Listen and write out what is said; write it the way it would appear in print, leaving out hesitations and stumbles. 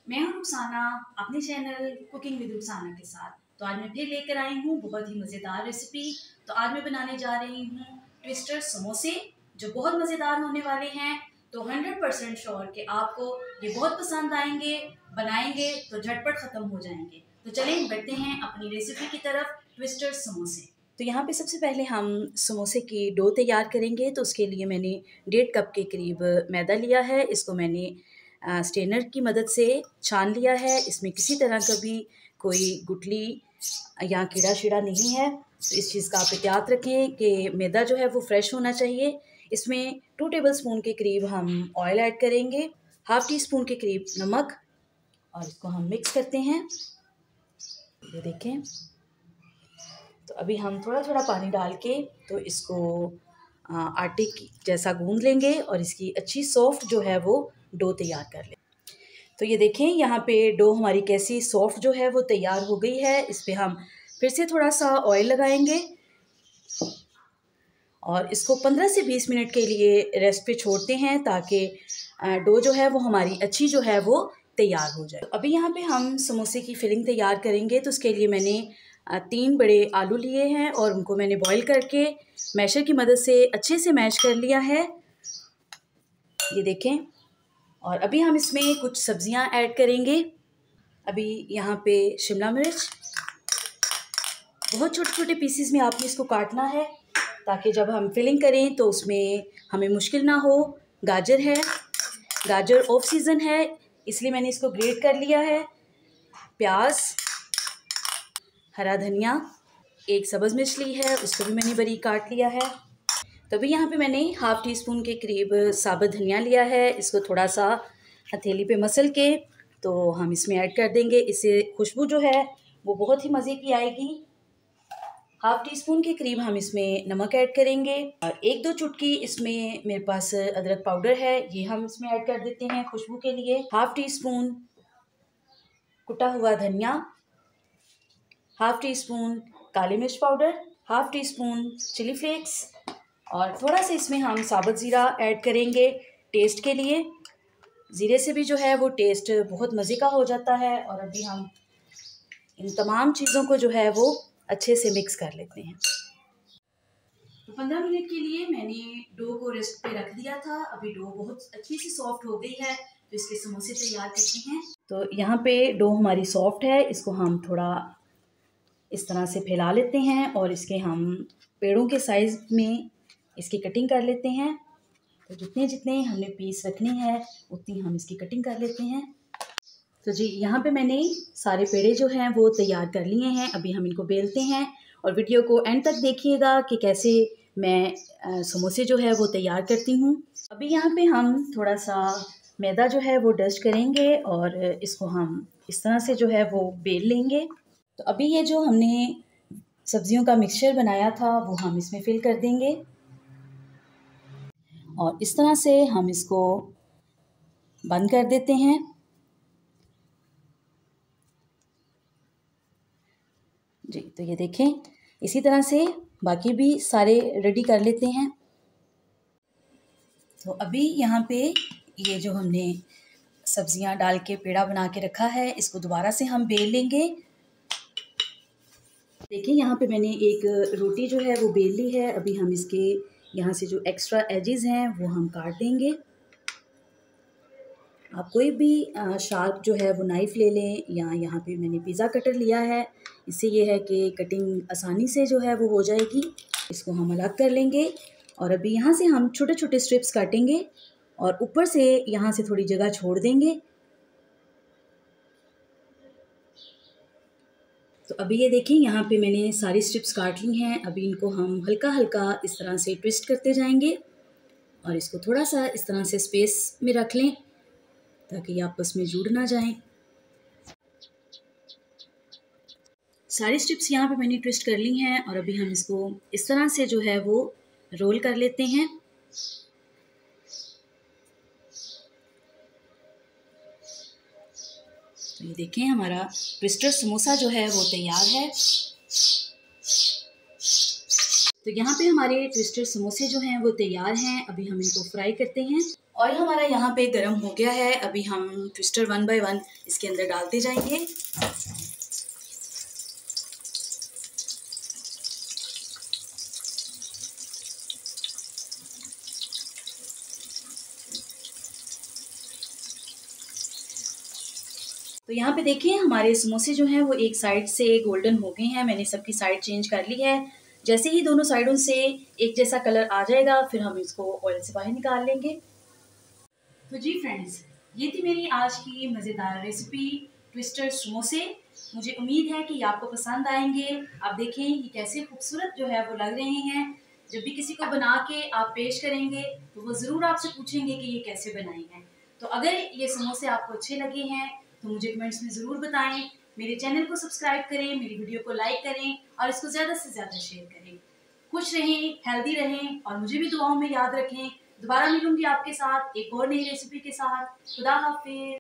मैं हूं रुखसाना अपने चैनल कुकिंग विद रुखसाना के साथ। तो आज मैं फिर लेकर आई हूँ बहुत ही मज़ेदार रेसिपी। तो आज मैं बनाने जा रही हूँ ट्विस्टर समोसे, जो बहुत मज़ेदार होने वाले हैं। तो 100% श्योर कि आपको ये बहुत पसंद आएंगे। बनाएंगे तो झटपट ख़त्म हो जाएंगे। तो चलें बढ़ते हैं अपनी रेसिपी की तरफ, ट्विस्टर समोसे। तो यहाँ पे सबसे पहले हम समोसे की डो तैयार करेंगे। तो उसके लिए मैंने 1.5 कप के करीब मैदा लिया है। इसको मैंने स्ट्रेनर की मदद से छान लिया है। इसमें किसी तरह का भी कोई गुठली या कीड़ा शीड़ा नहीं है। तो इस चीज़ का आप एहतियात रखें कि मैदा जो है वो फ्रेश होना चाहिए। इसमें 2 टेबलस्पून के करीब हम ऑयल ऐड करेंगे, हाफ़ टी स्पून के करीब नमक, और इसको हम मिक्स करते हैं। ये देखें। तो अभी हम थोड़ा थोड़ा पानी डाल के तो इसको आटे की जैसा गूंद लेंगे और इसकी अच्छी सॉफ्ट जो है वो डो तैयार कर लें। तो ये देखें यहाँ पे डो हमारी कैसी सॉफ्ट जो है वो तैयार हो गई है। इस पर हम फिर से थोड़ा सा ऑयल लगाएंगे और इसको 15 से 20 मिनट के लिए रेस्ट पे छोड़ते हैं, ताकि डो जो है वो हमारी अच्छी जो है वो तैयार हो जाए। अभी यहाँ पे हम समोसे की फिलिंग तैयार करेंगे। तो उसके लिए मैंने 3 बड़े आलू लिए हैं और उनको मैंने बॉईल करके मैशर की मदद से अच्छे से मैश कर लिया है। ये देखें। और अभी हम इसमें कुछ सब्जियां ऐड करेंगे। अभी यहाँ पे शिमला मिर्च, बहुत छोटे छोटे पीसेस में आपने इसको काटना है, ताकि जब हम फिलिंग करें तो उसमें हमें मुश्किल ना हो। गाजर है, गाजर ऑफ सीज़न है इसलिए मैंने इसको ग्रेट कर लिया है। प्याज, हरा धनिया, एक सब्ज़ मिर्च ली है, उसको भी मैंने बारीक काट लिया है। तो अभी यहाँ पे मैंने हाफ़ टी स्पून के करीब साबुत धनिया लिया है। इसको थोड़ा सा हथेली पे मसल के तो हम इसमें ऐड कर देंगे। इससे खुशबू जो है वो बहुत ही मज़े की आएगी। हाफ़ टी स्पून के करीब हम इसमें नमक ऐड करेंगे और 1-2 चुटकी इसमें मेरे पास अदरक पाउडर है, ये हम इसमें ऐड कर देते हैं खुशबू के लिए। हाफ़ टी स्पून कुटा हुआ धनिया, हाफ़ टी स्पून काली मिर्च powder, half teaspoon chilli flakes, और थोड़ा सा इसमें हम साबुत ज़ीरा ऐड करेंगे टेस्ट के लिए। ज़ीरे से भी जो है वो टेस्ट बहुत मज़े का हो जाता है। और अभी हम इन तमाम चीज़ों को जो है वो अच्छे से मिक्स कर लेते हैं। तो 15 मिनट के लिए मैंने डो को रेस्ट पे रख दिया था। अभी डो बहुत अच्छी सी सॉफ्ट हो गई है, तो इसके समोसे तैयार करते हैं। तो यहाँ पे डो हमारी सॉफ्ट है, इसको हम थोड़ा इस तरह से फैला लेते हैं और इसके हम पेड़ों के साइज़ में इसकी कटिंग कर लेते हैं। तो जितने जितने हमने पीस रखने हैं उतनी हम इसकी कटिंग कर लेते हैं। तो जी यहाँ पे मैंने सारे पेड़े जो हैं वो तैयार कर लिए हैं। अभी हम इनको बेलते हैं और वीडियो को एंड तक देखिएगा कि कैसे मैं समोसे जो है वो तैयार करती हूँ। अभी यहाँ पे हम थोड़ा सा मैदा जो है वो डस्ट करेंगे और इसको हम इस तरह से जो है वो बेल लेंगे। तो अभी ये जो हमने सब्जियों का मिक्सचर बनाया था वो हम इसमें फिल कर देंगे और इस तरह से हम इसको बंद कर देते हैं। जी तो ये देखें, इसी तरह से बाकी भी सारे रेडी कर लेते हैं। तो अभी यहाँ पे ये जो हमने सब्जियां डाल के पेड़ा बना के रखा है, इसको दोबारा से हम बेल लेंगे। देखिए यहाँ पे मैंने एक रोटी जो है वो बेल ली है। अभी हम इसके यहाँ से जो एक्स्ट्रा एजेस हैं वो हम काट देंगे। आप कोई भी शार्प जो है वो नाइफ़ ले लें, या यहाँ पे मैंने पिज़्ज़ा कटर लिया है। इससे ये है कि कटिंग आसानी से जो है वो हो जाएगी। इसको हम अलग कर लेंगे और अभी यहाँ से हम छोटे छोटे स्ट्रिप्स काटेंगे और ऊपर से यहाँ से थोड़ी जगह छोड़ देंगे। तो अभी ये देखिए यहाँ पे मैंने सारी स्ट्रिप्स काट ली हैं। अभी इनको हम हल्का हल्का इस तरह से ट्विस्ट करते जाएंगे और इसको थोड़ा सा इस तरह से स्पेस में रख लें ताकि ये आपस में जुड़ ना जाएं। सारी स्ट्रिप्स यहाँ पे मैंने ट्विस्ट कर ली हैं और अभी हम इसको इस तरह से जो है वो रोल कर लेते हैं। तो ये देखें हमारा ट्विस्टर समोसा जो है वो तैयार है। तो यहाँ पे हमारे ट्विस्टर समोसे जो हैं वो तैयार हैं। अभी हम इनको फ्राई करते हैं। ऑयल हमारा यहाँ पे गरम हो गया है। अभी हम ट्विस्टर 1 बाय 1 इसके अंदर डालते जाएंगे। तो यहाँ पे देखिए हमारे समोसे जो हैं वो एक साइड से गोल्डन हो गए हैं। मैंने सबकी साइड चेंज कर ली है। जैसे ही दोनों साइडों से एक जैसा कलर आ जाएगा फिर हम इसको ऑयल से बाहर निकाल लेंगे। तो जी फ्रेंड्स, ये थी मेरी आज की मज़ेदार रेसिपी ट्विस्टर समोसे। मुझे उम्मीद है कि आपको पसंद आएंगे। आप देखें ये कैसे खूबसूरत जो है वो लग रहे हैं। जब भी किसी को बना के आप पेश करेंगे तो वो ज़रूर आपसे पूछेंगे कि ये कैसे बनाई हैं। तो अगर ये समोसे आपको अच्छे लगे हैं तो मुझे कमेंट्स में ज़रूर बताएं। मेरे चैनल को सब्सक्राइब करें, मेरी वीडियो को लाइक करें और इसको ज़्यादा से ज़्यादा शेयर करें। खुश रहें, हेल्दी रहें और मुझे भी दुआओं में याद रखें। दोबारा मिलूंगी आपके साथ एक और नई रेसिपी के साथ। खुदा हाफिज़।